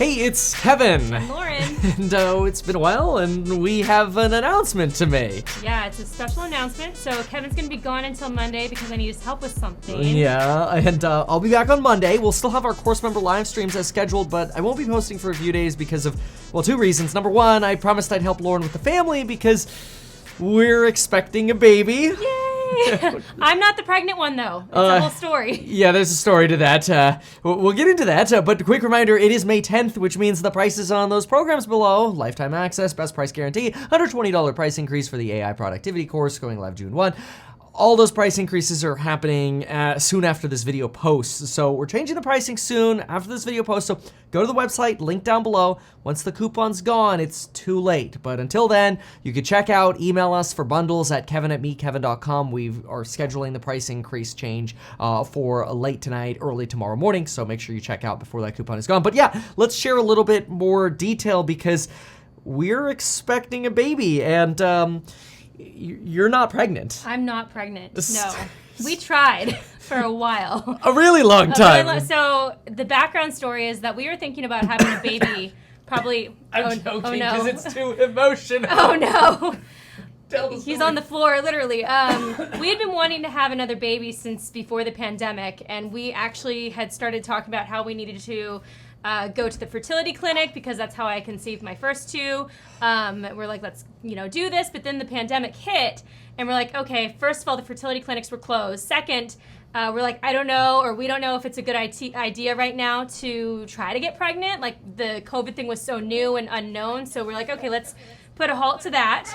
Hey, it's Kevin. I'm Lauren. And it's been a while, and we have an announcement to make. Yeah, it's a special announcement. So Kevin's going to be gone until Monday because I need his help with something. Yeah, and I'll be back on Monday. We'll still have our course member live streams as scheduled, but I won't be posting for a few days because of, well, two reasons. Number one, I promised I'd help Lauren with the family because we're expecting a baby. Yay! I'm not the pregnant one, though. It's a whole story. Yeah, there's a story to that. We'll get into that, but a quick reminder, it is May 10th, which means the prices on those programs below, lifetime access, best price guarantee, $120 price increase for the AI productivity course going live June 1. All those price increases are happening soon after this video posts. So we're changing the pricing soon after this video posts. So go to the website, link down below. Once the coupon's gone, it's too late. But until then, you can check out, email us for bundles at kevin@meetkevin.com. We are scheduling the price increase change for late tonight, early tomorrow morning. So make sure you check out before that coupon is gone. But yeah, let's share a little bit more detail because we're expecting a baby and you're not pregnant. I'm not pregnant. No. We tried for a while. A really long time. So the background story is that we were thinking about having a baby probably... I'm joking because it's too emotional. Oh no. He's on the floor, literally. We had been wanting to have another baby since before the pandemic, and we actually had started talking about how we needed to go to the fertility clinic because that's how I conceived my first two. We're like, let's do this, but then the pandemic hit, and we're like, okay, first of all, the fertility clinics were closed. Second, we're like, I don't know, or we don't know if it's a good idea right now to try to get pregnant. Like the COVID thing was so new and unknown, so we're like, okay, let's put a halt to that.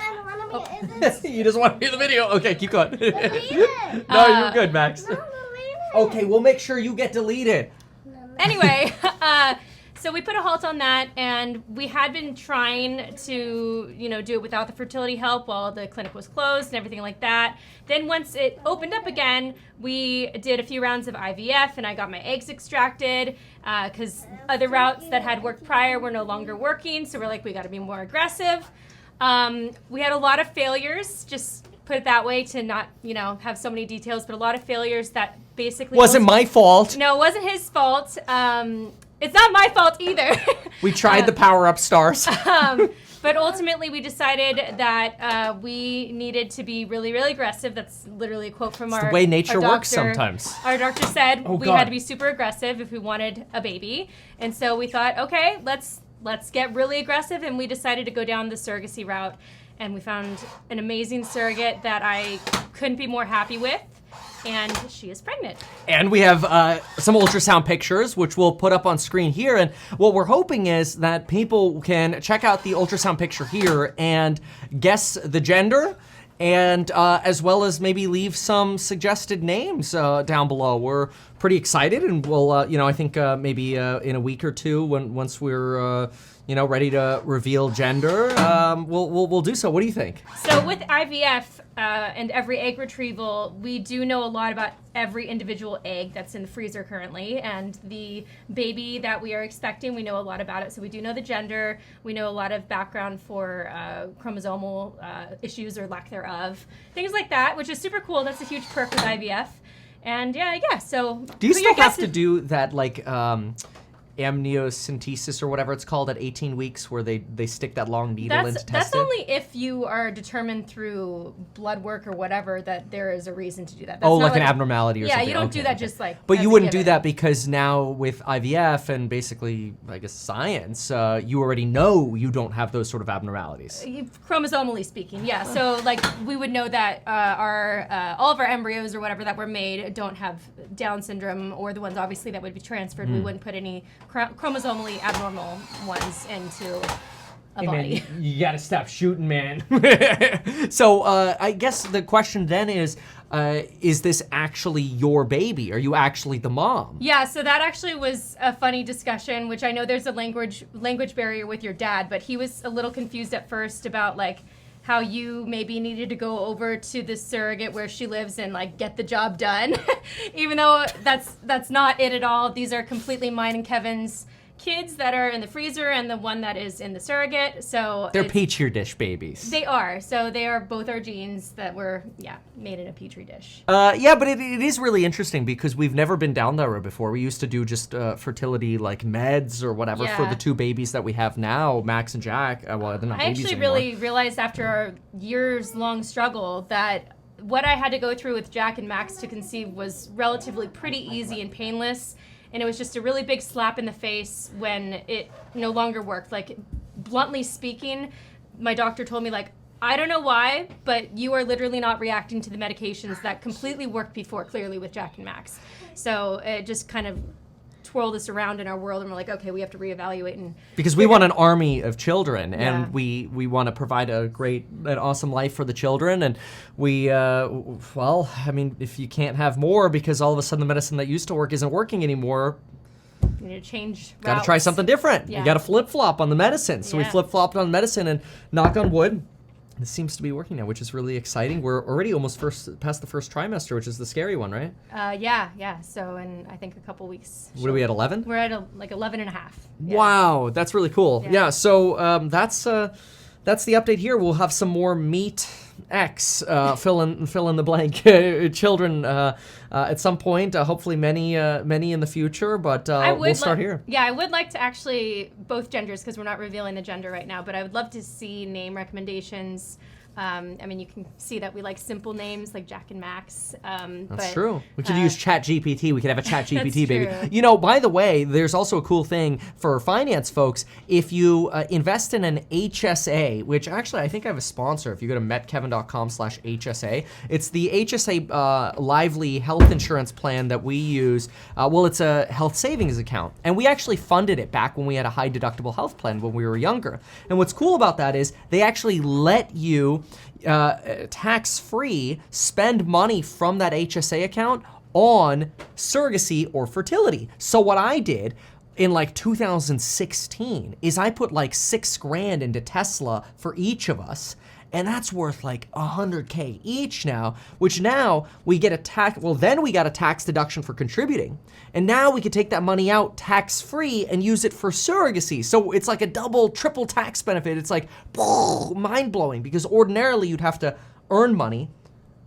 You just want to be in the video? Okay, keep going. No, you're good, Max. Okay, we'll make sure you get deleted. Anyway, so we put a halt on that, and we had been trying to, do it without the fertility help while the clinic was closed and everything like that. Then once it opened up again, we did a few rounds of IVF, and I got my eggs extracted because other routes that had worked prior were no longer working. So we're like, we got to be more aggressive. We had a lot of failures, just put it that way to not, have so many details, but a lot of failures that basically... Wasn't my fault. No, it wasn't his fault. It's not my fault either. We tried the power-up stars. But ultimately, we decided that we needed to be really, really aggressive. That's literally a quote from the way nature works sometimes. Our doctor said we had to be super aggressive if we wanted a baby. And so we thought, okay, let's get really aggressive. And we decided to go down the surrogacy route. And we found an amazing surrogate that I couldn't be more happy with. And she is pregnant. And we have some ultrasound pictures, which we'll put up on screen here. And what we're hoping is that people can check out the ultrasound picture here and guess the gender, and as well as maybe leave some suggested names down below. We're pretty excited, and we'll, I think maybe in a week or two, once we're ready to reveal gender, we'll do so. What do you think? So with IVF and every egg retrieval, we do know a lot about every individual egg that's in the freezer currently, and the baby that we are expecting, we know a lot about it. So we do know the gender. We know a lot of background for chromosomal issues or lack thereof, things like that, which is super cool. That's a huge perk with IVF. And yeah. So do you still have to do that, like? Amniocentesis or whatever it's called at 18 weeks where they stick that long needle in to test That's it? only if you are determined through blood work or whatever that there is a reason to do that. That's like an abnormality or something. Yeah, you don't do that just like... But you wouldn't do that because now with IVF and basically, I guess, science, you already know you don't have those sort of abnormalities. Chromosomally speaking, yeah. So like we would know that all of our embryos or whatever that were made don't have Down syndrome, or the ones obviously that would be transferred. We wouldn't put any chromosomally abnormal ones into a body. Man, you gotta stop shooting, man. So I guess the question then is this actually your baby? Are you actually the mom? Yeah, so that actually was a funny discussion, which I know there's a language barrier with your dad, but he was a little confused at first about like how you maybe needed to go over to the surrogate where she lives and like get the job done, even though that's not it at all. These are completely mine and Kevin's kids that are in the freezer and the one that is in the surrogate. So they're petri dish babies. They are. So they are both our genes that were, made in a petri dish. But it is really interesting because we've never been down that road before. We used to do just fertility like meds or whatever for the two babies that we have now, Max and Jack. Well, they're not babies actually anymore. Really realized after our years-long struggle that what I had to go through with Jack and Max to conceive was relatively pretty easy and painless. And it was just a really big slap in the face when it no longer worked. Like, bluntly speaking, my doctor told me, like, I don't know why, but you are literally not reacting to the medications that completely worked before, clearly, with Jack and Max. So it just kind of twirled us around in our world, and we're like, okay, we have to reevaluate. Because we want an army of children, and we want to provide an awesome life for the children, and we, if you can't have more because all of a sudden the medicine that used to work isn't working anymore, you need to change routes. Got to try something different. You got to flip-flop on the medicine. So we flip-flopped on medicine, and knock on wood, this seems to be working now, which is really exciting. We're already almost past the first trimester, which is the scary one, right? Yeah. So in, I think, a couple weeks. What are we at, 11? We're at 11 and a half. Yeah. Wow, that's really cool. Yeah, so that's the update here. We'll have some more meat X, fill in the blank children at some point. Hopefully many in the future, but we'll start here. Yeah, I would like to actually both genders, because we're not revealing the gender right now, but I would love to see name recommendations. You can see that we like simple names like Jack and Max. That's true. We could use ChatGPT. We could have a ChatGPT baby. True. You know, by the way, there's also a cool thing for finance folks. If you invest in an HSA, which actually I think I have a sponsor. If you go to metkevin.com/HSA, it's the HSA Lively health insurance plan that we use. It's a health savings account. And we actually funded it back when we had a high deductible health plan when we were younger. And what's cool about that is they actually let you tax-free spend money from that HSA account on surrogacy or fertility. So what I did in like 2016 is I put like $6,000 into Tesla for each of us. And that's worth like $100K each now, which now we get a tax, then we got a tax deduction for contributing. And now we could take that money out tax-free and use it for surrogacy. So it's like a double, triple tax benefit. It's like mind-blowing, because ordinarily you'd have to earn money,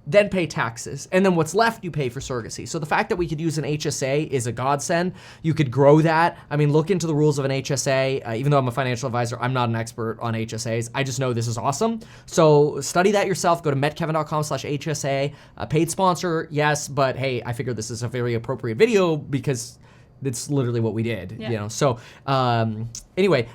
then pay taxes, and then what's left you pay for surrogacy. So the fact that we could use an HSA is a godsend. You could grow that. I mean, look into the rules of an HSA. Even though I'm a financial advisor, I'm not an expert on HSAs. I just know this is awesome. So study that yourself. Go to metkevin.com/HSA. Paid sponsor, yes, but hey, I figured this is a very appropriate video because it's literally what we did, you know. So anyway,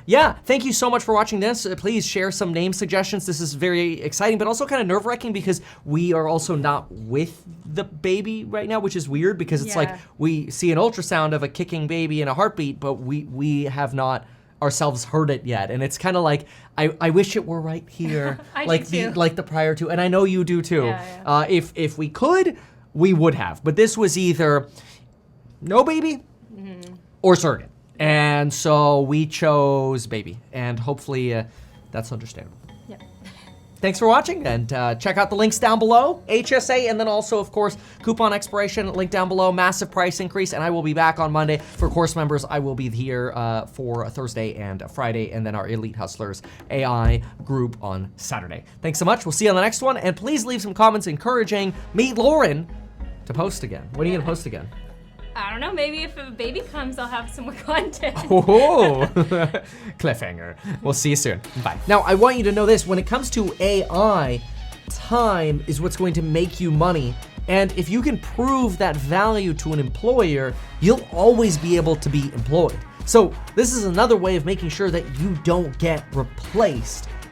thank you so much for watching this. Please share some name suggestions. This is very exciting, but also kind of nerve-wracking because we are also not with the baby right now, which is weird because it's like we see an ultrasound of a kicking baby and a heartbeat, but we have not ourselves heard it yet. And it's kind of like, I wish it were right here. Like the prior to, and I know you do too. If we could, we would have. But this was either no baby, or surrogate. And so we chose baby, and hopefully that's understandable. Yeah. Thanks for watching, and check out the links down below, HSA, and then also, of course, coupon expiration, link down below, massive price increase, and I will be back on Monday. For course members, I will be here for Thursday and Friday, and then our Elite Hustlers AI group on Saturday. Thanks so much. We'll see you on the next one, and please leave some comments encouraging Meet Lauren to post again. When are you gonna post again? I don't know, maybe if a baby comes, I'll have some more content. Oh, cliffhanger. We'll see you soon. Bye. Now, I want you to know this. When it comes to AI, time is what's going to make you money. And if you can prove that value to an employer, you'll always be able to be employed. So this is another way of making sure that you don't get replaced